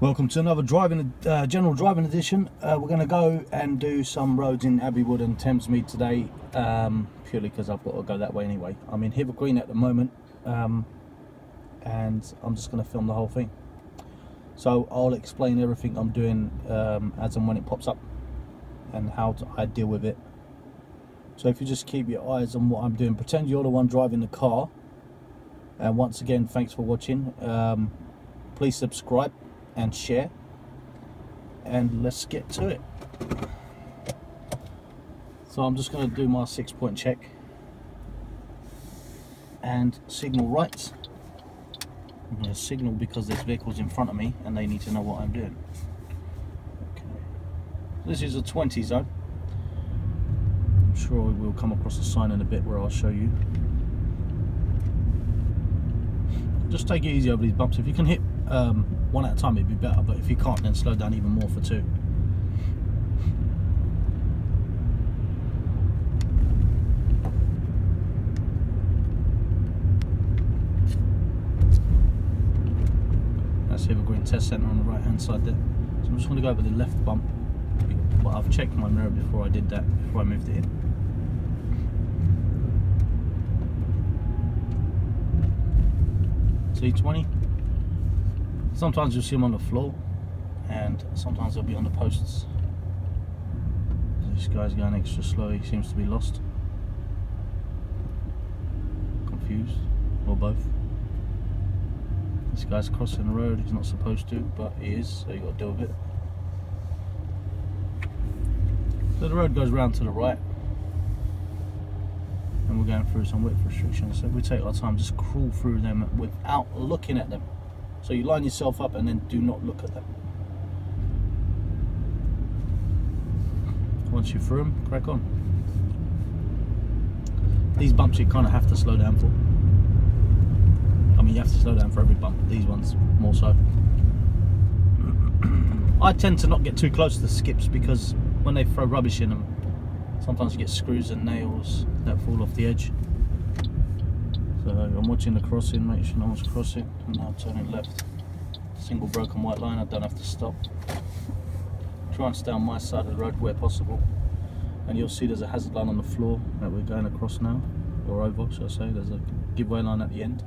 Welcome to another general driving edition. We're going to go and do some roads in Abbeywood and Thamesmead today, purely because I've got to go that way anyway. I'm in Hither at the moment, and I'm just going to film the whole thing. So I'll explain everything I'm doing as and when it pops up and how I deal with it. So if you just keep your eyes on what I'm doing, pretend you're the one driving the car. And once again, thanks for watching. Please subscribe and share, and let's get to it. So I'm just going to do my 6-point check and signal right. I'm going to signal because there's vehicles in front of me and they need to know what I'm doing. Okay. This is a 20 zone. I'm sure we'll come across a sign in a bit where I'll show you. Just take it easy over these bumps. If you can hit one at a time, it'd be better, but if you can't, then slow down even more for 2. That's Hither Test Centre on the right hand side there. So I'm just going to go over the left bump, but I've checked my mirror before I did that, before I moved it in. C20. Sometimes you'll see them on the floor, and sometimes they'll be on the posts. This guy's going extra slow. He seems to be lost, confused, or both. This guy's crossing the road. He's not supposed to, but he is, so you've got to deal with it. So the road goes round to the right, and we're going through some width restrictions, so we take our time, just crawl through them without looking at them. So you line yourself up and then do not look at them. Once you're through them, crack on. These bumps you kind of have to slow down for. I mean, you have to slow down for every bump, but these ones more so. I tend to not get too close to the skips because when they throw rubbish in them, sometimes you get screws and nails that fall off the edge. So I'm watching the crossing, make sure no one's crossing, and now turning left. Single broken white line, I don't have to stop. Try and stay on my side of the road where possible. And you'll see there's a hazard line on the floor that we're going across now, or over, shall I say. There's a giveaway line at the end.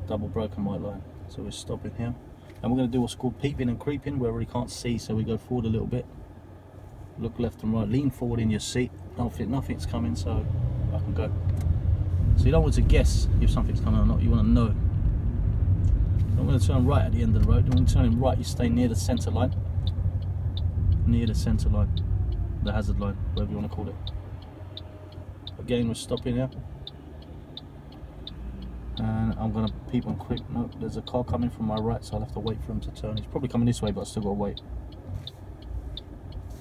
Double broken white line. So we're stopping here. And we're going to do what's called peeping and creeping, where we can't see, so we go forward a little bit. Look left and right, lean forward in your seat. Nothing's coming, so I can go. So you don't want to guess if something's coming or not, you want to know. So I'm going to turn right at the end of the road. When you turn right, you stay near the centre line. Near the centre line, the hazard line, whatever you want to call it. Again, we're stopping here. And I'm going to peep and creep. No, there's a car coming from my right, so I'll have to wait for him to turn. He's probably coming this way, but I've still got to wait.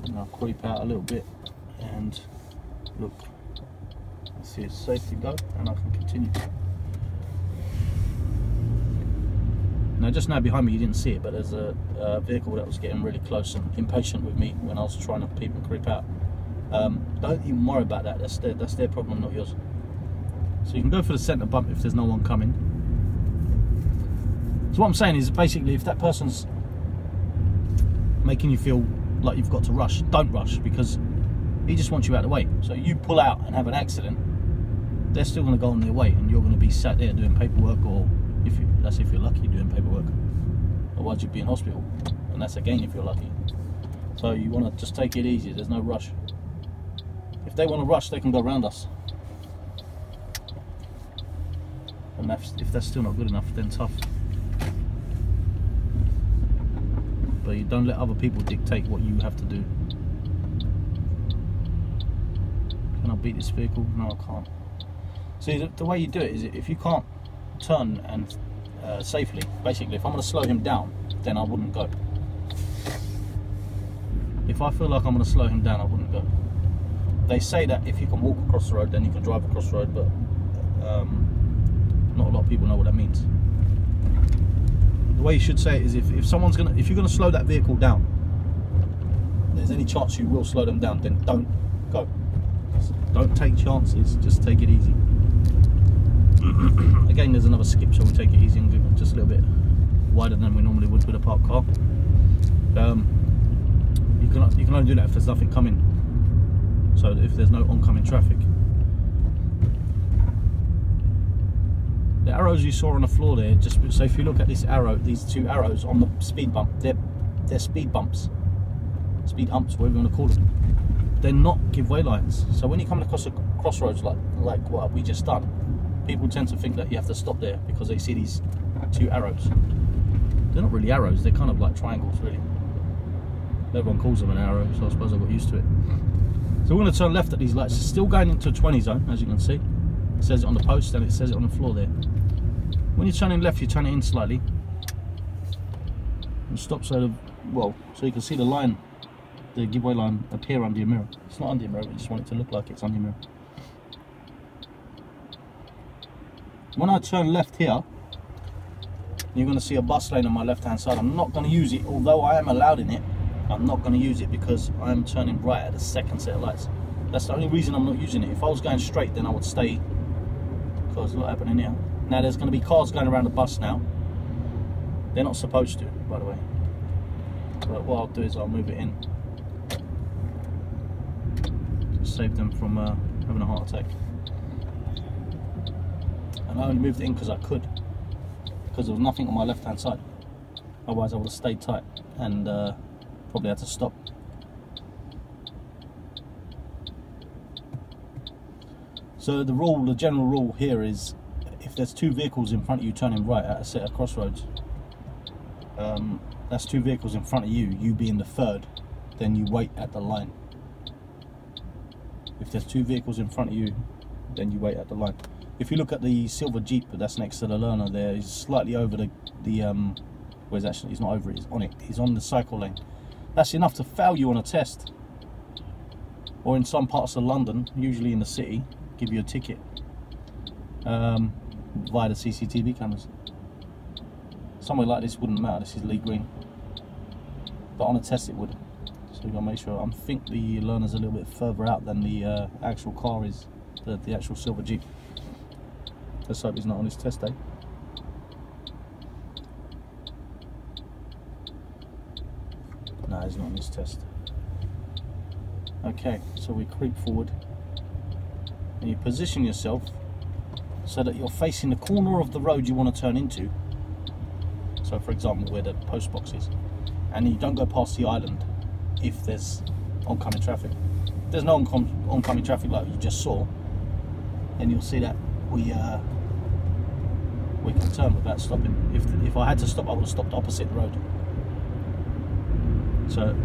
And I'll creep out a little bit and look. See it's safe to go, and I can continue. Now just now behind me you didn't see it, but there's a vehicle that was getting really close and impatient with me when I was trying to peep and creep out. Don't even worry about that, that's their problem, not yours. So you can go for the centre bump if there's no one coming. So what I'm saying is basically, if that person's making you feel like you've got to rush, don't rush, because he just wants you out of the way. So you pull out and have an accident, they're still going to go on their way, and you're going to be sat there doing paperwork, or that's if you're lucky, doing paperwork. Otherwise you'd be in hospital, and that's again if you're lucky. So you want to just take it easy. There's no rush. If they want to rush, they can go around us, and if that's still not good enough, then tough. But you don't let other people dictate what you have to do. Can I beat this vehicle? No, I can't. See, the way you do it is, if you can't turn and safely, basically, if I'm going to slow him down, then I wouldn't go. If I feel like I'm going to slow him down, I wouldn't go. They say that if you can walk across the road, then you can drive across the road, but not a lot of people know what that means. The way you should say it is, if you're going to slow that vehicle down, there's any chance you will slow them down, then don't go. Don't take chances, just take it easy. Again, there's another skip, so we'll take it easy and give it just a little bit. wider than we normally would with a parked car. You can only do that if there's nothing coming. So if there's no oncoming traffic. The arrows you saw on the floor there, just so if you look at this arrow, these two arrows on the speed bump, they're speed bumps, speed humps, whatever you want to call them. They're not give way lines. So when you come across a crossroads like what we just done, people tend to think that you have to stop there because they see these two arrows. They're not really arrows, they're kind of like triangles really. Everyone calls them an arrow, so I suppose I got used to it. So we're going to turn left at these lights. It's still going into a 20 zone, as you can see. It says it on the post and it says it on the floor there. When you're turning left, you turn it in slightly. And stop so you can see the line, the giveaway line appear under your mirror. It's not under your mirror, we just want it to look like it's under your mirror. When I turn left here, you're going to see a bus lane on my left hand side. I'm not going to use it, although I am allowed in it. I'm not going to use it because I'm turning right at the second set of lights. That's the only reason I'm not using it. If I was going straight, then I would stay, because a lot happening here. Now there's going to be cars going around the bus now. They're not supposed to, by the way. But what I'll do is I'll move it in. Just save them from having a heart attack. And I only moved it in because I could. Because there was nothing on my left hand side. Otherwise I would have stayed tight and probably had to stop. So the general rule here is, if there's two vehicles in front of you turning right at a set of crossroads, that's two vehicles in front of you, you being the third, then you wait at the line. If there's two vehicles in front of you, then you wait at the line. If you look at the silver Jeep that's next to the learner there, he's slightly over the well, he's not over it, he's on it. He's on the cycle lane. That's enough to fail you on a test. Or in some parts of London, usually in the city, give you a ticket via the CCTV cameras. Somewhere like this wouldn't matter, this is Lee Green. But on a test it would. So you've got to make sure. I think the learner's a little bit further out than the actual car is, the actual silver Jeep. Let's hope he's not on his test day. No, he's not on his test. Okay, so we creep forward and you position yourself so that you're facing the corner of the road you want to turn into. So for example, where the post box is, and you don't go past the island if there's oncoming traffic. If there's no oncoming traffic like you just saw, then you'll see that we can turn without stopping. If I had to stop, I would have stopped opposite the road. So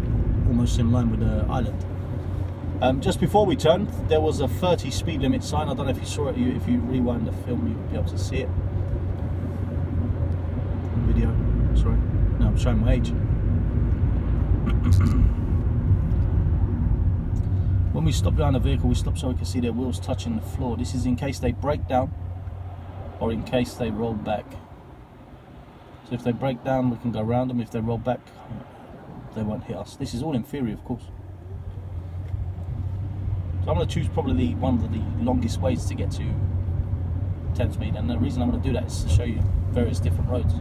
almost in line with the island. Just before we turned, there was a 30 speed limit sign. I don't know if you saw it. If you rewind the film, you'll be able to see it. Video, sorry. No, I'm showing my age. When we stop behind a vehicle, we stop so we can see their wheels touching the floor. This is in case they break down or in case they roll back. So if they break down, we can go around them. If they roll back, they won't hit us. This is all in theory, of course. So I'm going to choose probably one of the longest ways to get to 10 speed, and the reason I'm going to do that is to show you various different roads.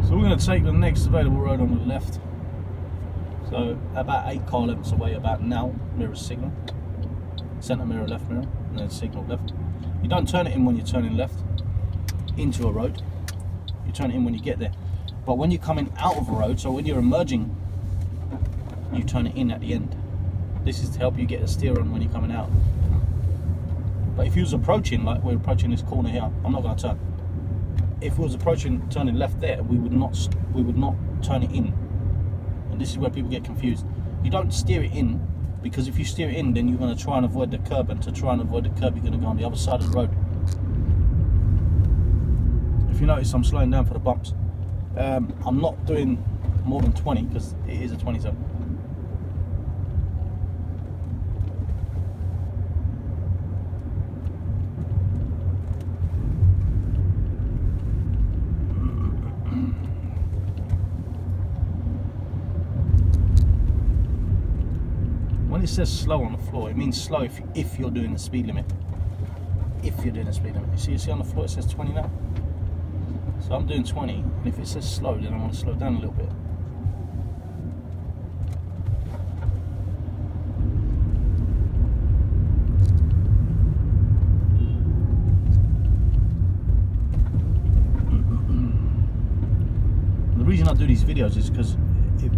So we're going to take the next available road on the left. So about 8 car lengths away about now, mirror signal, centre mirror, left mirror, and then signal left. You don't turn it in when you're turning left into a road, you turn it in when you get there. But when you're coming out of a road, so when you're emerging, you turn it in at the end. This is to help you get a steer on when you're coming out. But if you was approaching, like we're approaching this corner here, I'm not going to turn. If we was approaching, turning left there, we would not turn it in. And this is where people get confused. You don't steer it in, because if you steer it in, then you're going to try and avoid the curb, and to try and avoid the curb, you're going to go on the other side of the road. If you notice, I'm slowing down for the bumps. I'm not doing more than 20 because it is a 20 zone. When it says slow on the floor, it means slow if you're doing the speed limit. if you're doing a speed limit. You see on the floor it says 20 now. So I'm doing 20, and if it says slow, then I want to slow down a little bit. The reason I do these videos is because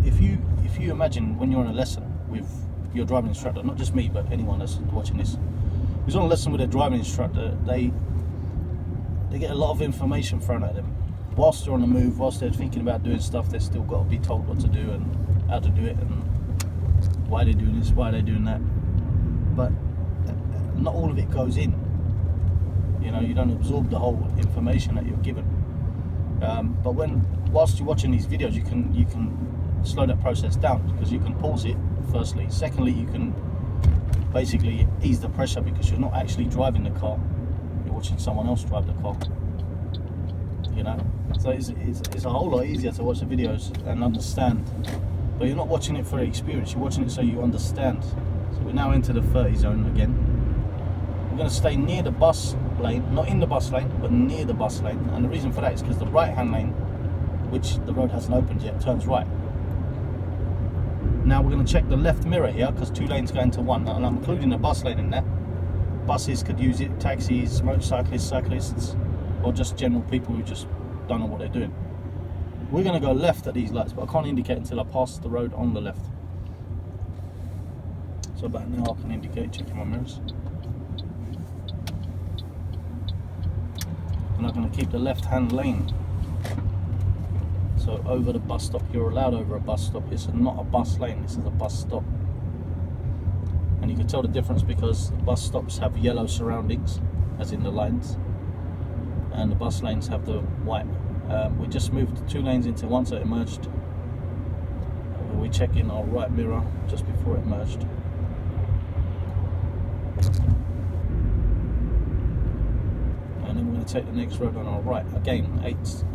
if you imagine when you're on a lesson with your driving instructor, not just me but anyone that's watching this, who's on a lesson with a driving instructor, they get a lot of information thrown at them. Whilst they're on the move, whilst they're thinking about doing stuff, they've still got to be told what to do and how to do it and why they're doing this, why they're doing that. But not all of it goes in. You know, you don't absorb the whole information that you're given. But whilst you're watching these videos, you can slow that process down, because you can pause it, firstly. Secondly, you can basically ease the pressure because you're not actually driving the car, you're watching someone else drive the car, you know. So it's a whole lot easier to watch the videos and understand, but you're not watching it for the experience, you're watching it so you understand. So we're now into the 30 zone again. We're going to stay near the bus lane, not in the bus lane, but near the bus lane, and the reason for that is because the right hand lane, which the road hasn't opened yet, turns right. Now we're going to check the left mirror here, because 2 lanes go into 1, and I'm including the bus lane in there. Buses could use it, taxis, motorcyclists, cyclists, or just general people who just don't know what they're doing. We're going to go left at these lights, but I can't indicate until I pass the road on the left. So about now I can indicate, checking my mirrors. And I'm going to keep the left hand lane. So over the bus stop, you're allowed over a bus stop. It's not a bus lane, this is a bus stop. And you can tell the difference because the bus stops have yellow surroundings, as in the lines, and the bus lanes have the white. We just moved 2 lanes into 1, so it merged. We check in our right mirror just before it merged. And then we're going to take the next road on our right. Again,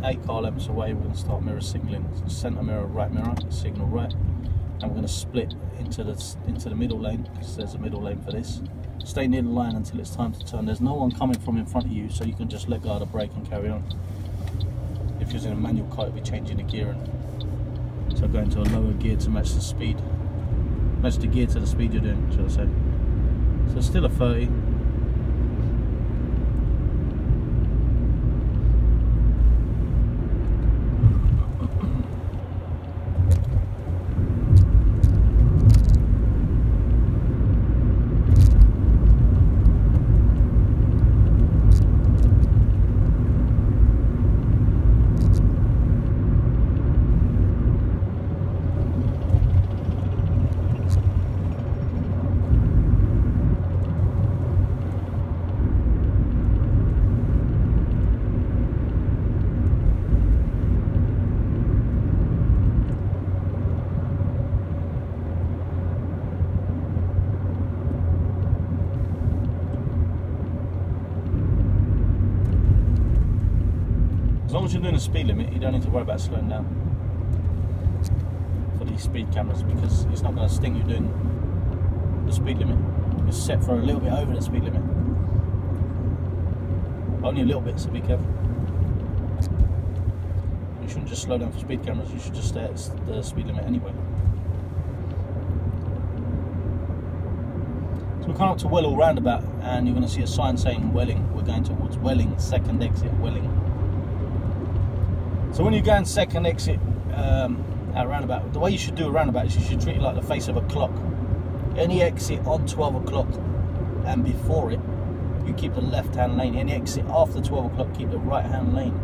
8 car lengths away, we're going to start mirror signalling. Centre mirror, right mirror, signal right. And we're going to split into the middle lane, because there's a middle lane for this. Stay near the line until it's time to turn. There's no one coming from in front of you, so you can just let go of the brake and carry on. If you're in a manual car, you'll be changing the gear, and so going to a lower gear to match the speed, match the gear to the speed you're doing, should I say. So still a 30. As long as you're doing a speed limit, you don't need to worry about slowing down for these speed cameras, because it's not going to sting you doing the speed limit. It's set for a little bit over the speed limit. Only a little bit, so be careful. You shouldn't just slow down for speed cameras, you should just stay at the speed limit anyway. So we're coming up to Wellall roundabout, and you're going to see a sign saying Welling. We're going towards Welling, second exit, Welling. So when you're going second exit at roundabout, the way you should do a roundabout is you should treat it like the face of a clock. Any exit on 12 o'clock and before it, you keep the left hand lane. Any exit after 12 o'clock, keep the right hand lane.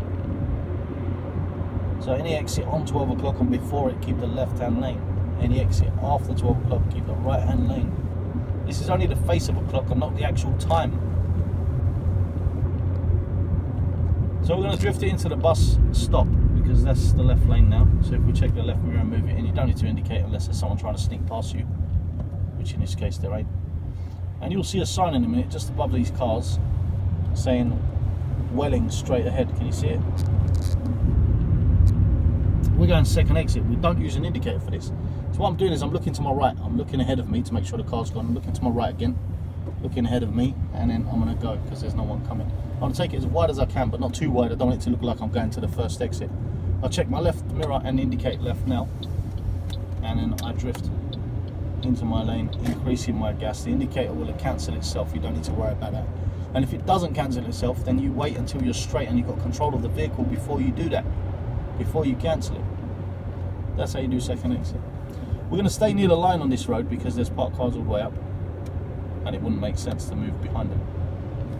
So any exit on 12 o'clock and before it, keep the left hand lane. Any exit after 12 o'clock, keep the right hand lane. This is only the face of a clock and not the actual time. So we're going to drift it into the bus stop, because that's the left lane now. So if we check the left mirror and move it in, you don't need to indicate unless there's someone trying to sneak past you, which in this case there ain't. And you'll see a sign in a minute just above these cars saying Welling straight ahead. Can you see it? We're going second exit. We don't use an indicator for this. So what I'm doing is I'm looking to my right. I'm looking ahead of me to make sure the car's gone. I'm looking to my right again. looking ahead of me, and then I'm going to go because there's no one coming. I'm going to take it as wide as I can, but not too wide. I don't want it to look like I'm going to the first exit. I'll check my left mirror and indicate left now, and then I drift into my lane, increasing my gas. The indicator will cancel itself. You don't need to worry about that. And if it doesn't cancel itself, then you wait until you're straight and you've got control of the vehicle before you do that, before you cancel it. That's how you do second exit. We're going to stay near the line on this road because there's parked cars all the way up, and it wouldn't make sense to move behind them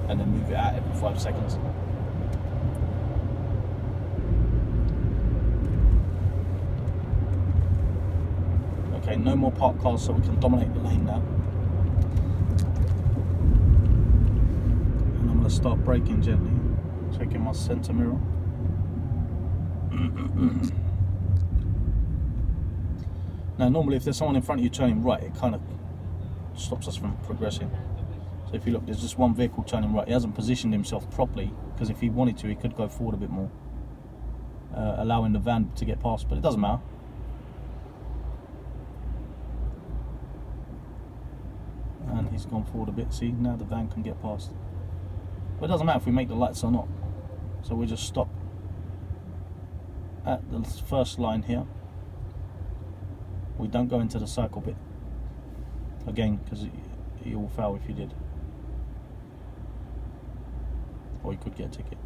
and then move it out every 5 seconds. Okay, no more parked cars, so we can dominate the lane now. And I'm going to start braking gently, checking my centre mirror. Now normally if there's someone in front of you turning right, it kind of stops us from progressing. So if you look, there's just one vehicle turning right. He hasn't positioned himself properly, because if he wanted to, he could go forward a bit more, allowing the van to get past, but it doesn't matter. And he's gone forward a bit. See, now the van can get past. But it doesn't matter if we make the lights or not. So we'll just stop at the first line here. We don't go into the cycle bit again, because you will fail if you did, or you could get a ticket.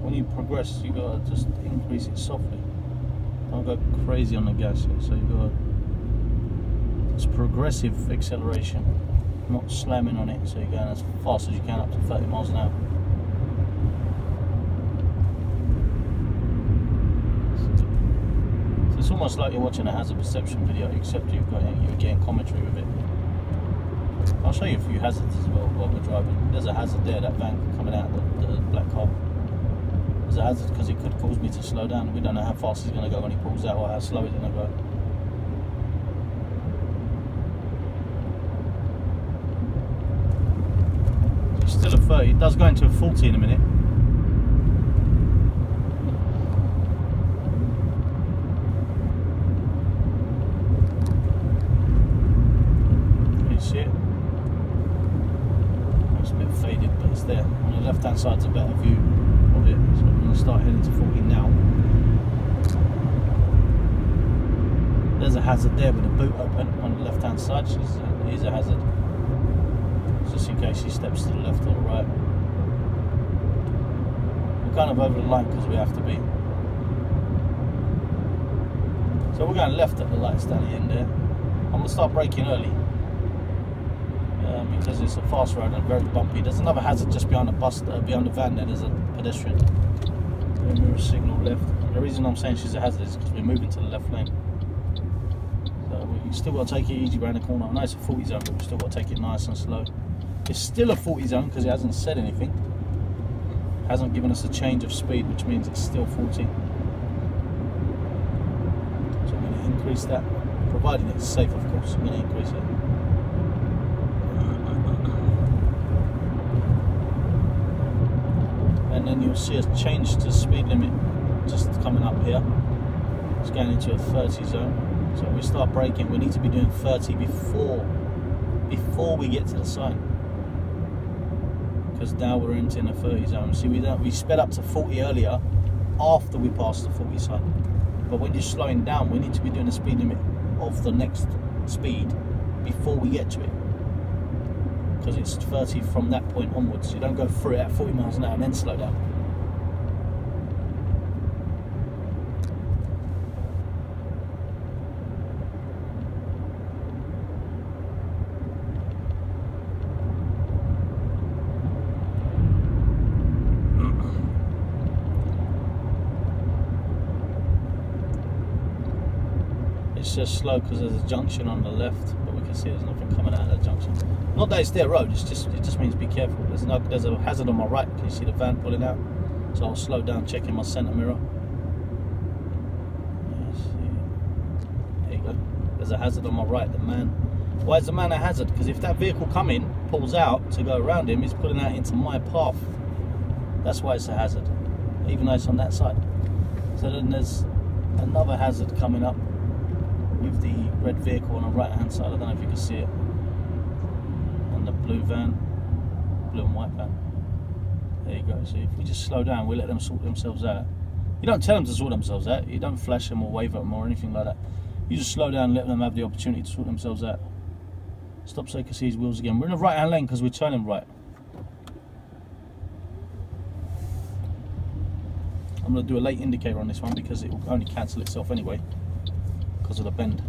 When you progress, you gotta just increase it softly. Don't go crazy on the gas here. So you gotta, it's progressive acceleration, not slamming on it. So you're going as fast as you can, up to 30 miles an hour. So it's almost like you're watching a hazard perception video, except you're getting commentary with it. I'll show you a few hazards as well while we're driving. There's a hazard there, that van coming out, the black car. There's a hazard because it could cause me to slow down. We don't know how fast he's going to go when he pulls out, or how slow he's going to go. It's still a 30. It does go into a 40 in a minute. Can you see it? It's a bit faded, but it's there. On the left hand side's a better view of it, so I'm going to start heading to 40 now. There's a hazard there with the boot open on the left hand side. Here's a hazard, just in case he steps to the left or the right. We're kind of over the line because we have to be. So we're going left at the lights down the end there. I'm going to start braking early, because it's a fast road and very bumpy. There's another hazard just behind the bus, behind the van there. There's a pedestrian. Mirror signal left. And the reason I'm saying she's a hazard is because we're moving to the left lane. So we still got to take it easy around the corner. I know it's a 40 zone, but we've still got to take it nice and slow. It's still a 40 zone because it hasn't said anything. It hasn't given us a change of speed, which means it's still 40. So I'm going to increase that, providing it's safe, of course. I'm going to increase it. And then you'll see us change to speed limit just coming up here. It's going into a 30 zone. So we start braking, we need to be doing 30 before we get to the sign, because now we're entering a 30 zone. See, we sped up to 40 earlier after we passed the 40 sign. But when you're slowing down, we need to be doing the speed limit of the next speed before we get to it, because it's 30 from that point onwards. You don't go through it at 40 miles an hour and then slow down. It's just slow because there's a junction on the left, but we're can see there's nothing coming out of that junction. Not that it's their road, it just means be careful. There's a hazard on my right. Can you see the van pulling out? So I'll slow down, checking my centre mirror. There you go. There's a hazard on my right. The man. Why is the man a hazard? Because if that vehicle coming pulls out to go around him, he's pulling out into my path. That's why it's a hazard, even though it's on that side. So then there's another hazard coming up with the red vehicle on the right hand side. I don't know if you can see it. And the blue van, blue and white van. There you go. So if we just slow down, we let them sort themselves out. You don't tell them to sort themselves out. You don't flash them or wave at them or anything like that. You just slow down and let them have the opportunity to sort themselves out. Stop so you can see his wheels again. We're in the right hand lane because we're turning right. I'm going to do a late indicator on this one because it will only cancel itself anyway because of the bend.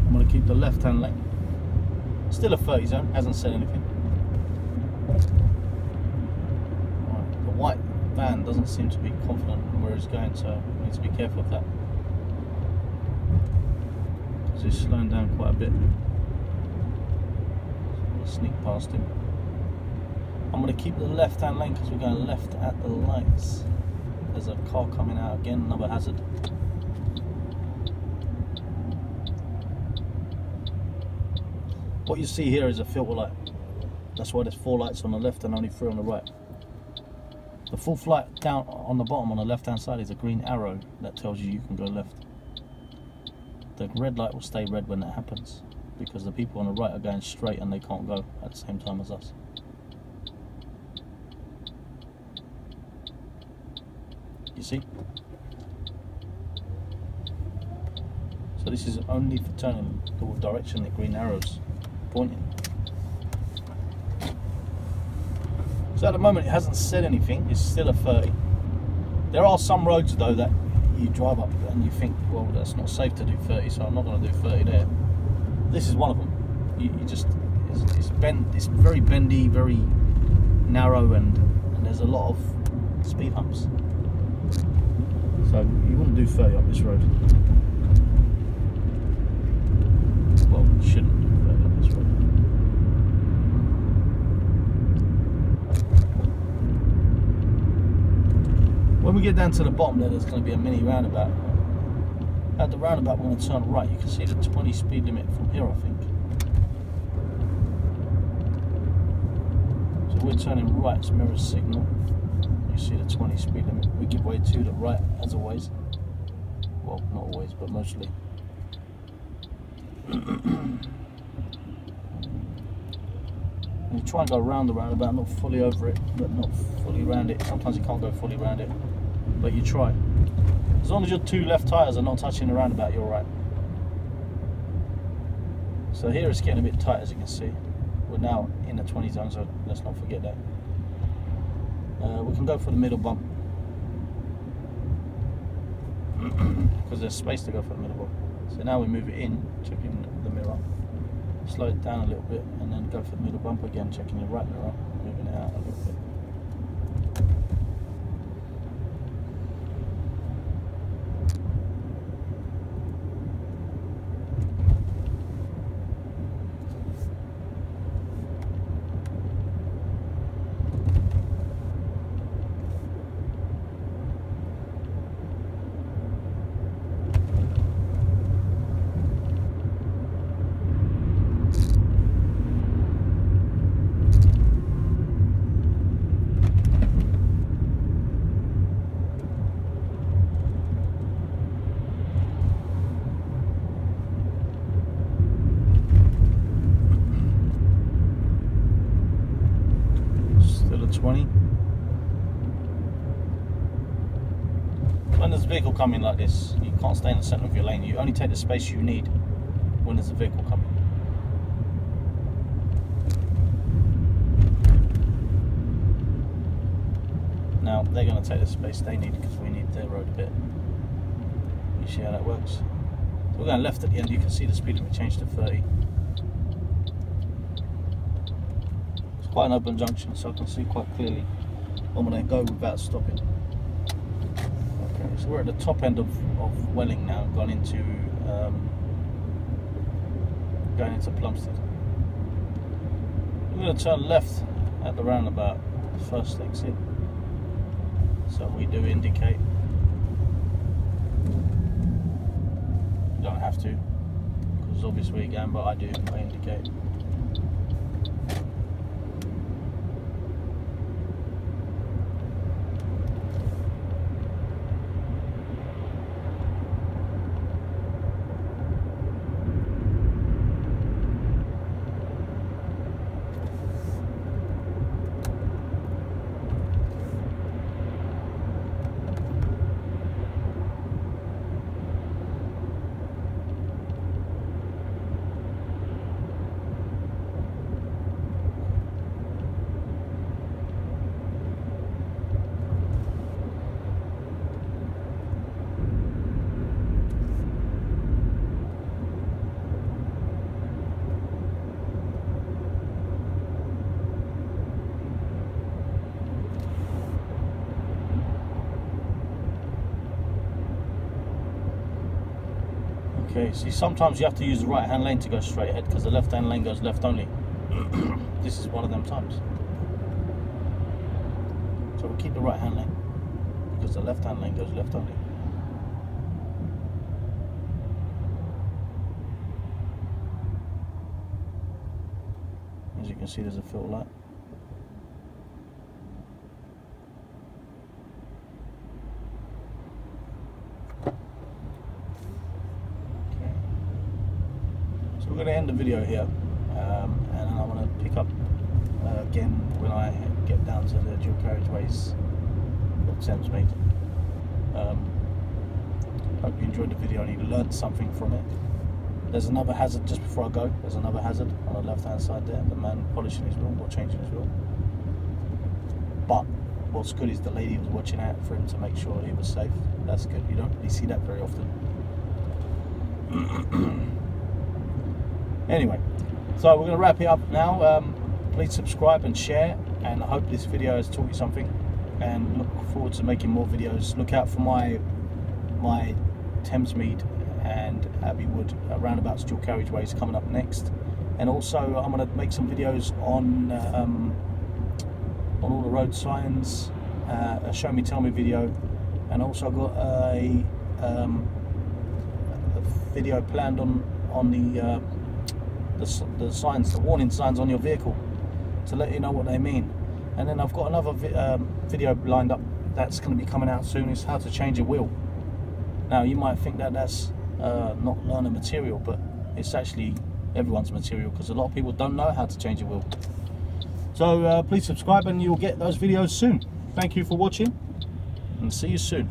I'm going to keep the left hand lane. Still a 30 zone, hasn't said anything. Right, the white van doesn't seem to be confident in where he's going, so we need to be careful of that. So he's slowing down quite a bit. So we'll sneak past him. I'm going to keep the left hand lane because we're going left at the lights. There's a car coming out again, another hazard. What you see here is a filter light. That's why there's 4 lights on the left and only 3 on the right. The 4th light down on the bottom on the left hand side is a green arrow that tells you can go left. The red light will stay red when that happens because the people on the right are going straight and they can't go at the same time as us. You see? So this is only for turning the direction the green arrows pointing. So at the moment it hasn't said anything, it's still a 30. There are some roads though that you drive up and you think, well, that's not safe to do 30, so I'm not going to do 30 there. This is one of them. You just, it's very bendy, very narrow, and there's a lot of speed humps. So you wouldn't do 30 up this road. Well, you shouldn't do 30 up this road. When we get down to the bottom there, there's going to be a mini roundabout. At the roundabout, we're going to turn right. You can see the 20 speed limit from here, I think. So we're turning right, it's mirror signal. You see the 20 speed limit. We give way to the right, as always. Well, not always, but mostly. You try and go around the roundabout, not fully over it, but not fully around it. Sometimes you can't go fully around it, but you try. As long as your 2 left tyres are not touching the roundabout, you're right. So here it's getting a bit tight, as you can see. We're now in the 20 zone, so let's not forget that. We can go for the middle bump because there's space to go for the middle bump. So now we move it in, checking the mirror, slow it down a little bit, and then go for the middle bump again, checking the right mirror, moving it out a little bit. Still a 20. When there's a vehicle coming like this, you can't stay in the centre of your lane. You only take the space you need when there's a vehicle coming. Now they're going to take the space they need because we need their road a bit. You see how that works? So we're going left at the end. You can see the speed limit change to 30. It's quite an open junction, so I can see quite clearly. I'm going to go without stopping. Okay, so we're at the top end of Welling now, going into Plumstead. We're going to turn left at the roundabout, first exit. So we do indicate. You don't have to, because obviously we're going, but I indicate. Okay, see, sometimes you have to use the right hand lane to go straight ahead because the left hand lane goes left only. This is one of them times. So we'll keep the right hand lane because the left hand lane goes left only. As you can see, there's a filter light. We're going to end the video here, and then I'm going to pick up again when I get down to the dual carriageways of Thamesmead. Hope you enjoyed the video and you learned something from it. There's another hazard just before I go. There's another hazard on the left hand side there, the man polishing his wheel or changing his wheel. But what's good is the lady was watching out for him to make sure he was safe. That's good. You don't really see that very often. Anyway, so we're going to wrap it up now. Please subscribe and share, and I hope this video has taught you something, and look forward to making more videos. Look out for my Thamesmead and Abbeywood roundabouts dual carriageways coming up next, and also I'm going to make some videos on all the road signs, a show me tell me video, and also I've got a video planned on the signs, the warning signs on your vehicle, to let you know what they mean. And then I've got another video lined up that's going to be coming out soon. It's how to change a wheel. Now you might think that that's not learner material, but it's actually everyone's material because a lot of people don't know how to change a wheel. So please subscribe and you'll get those videos soon. Thank you for watching and see you soon.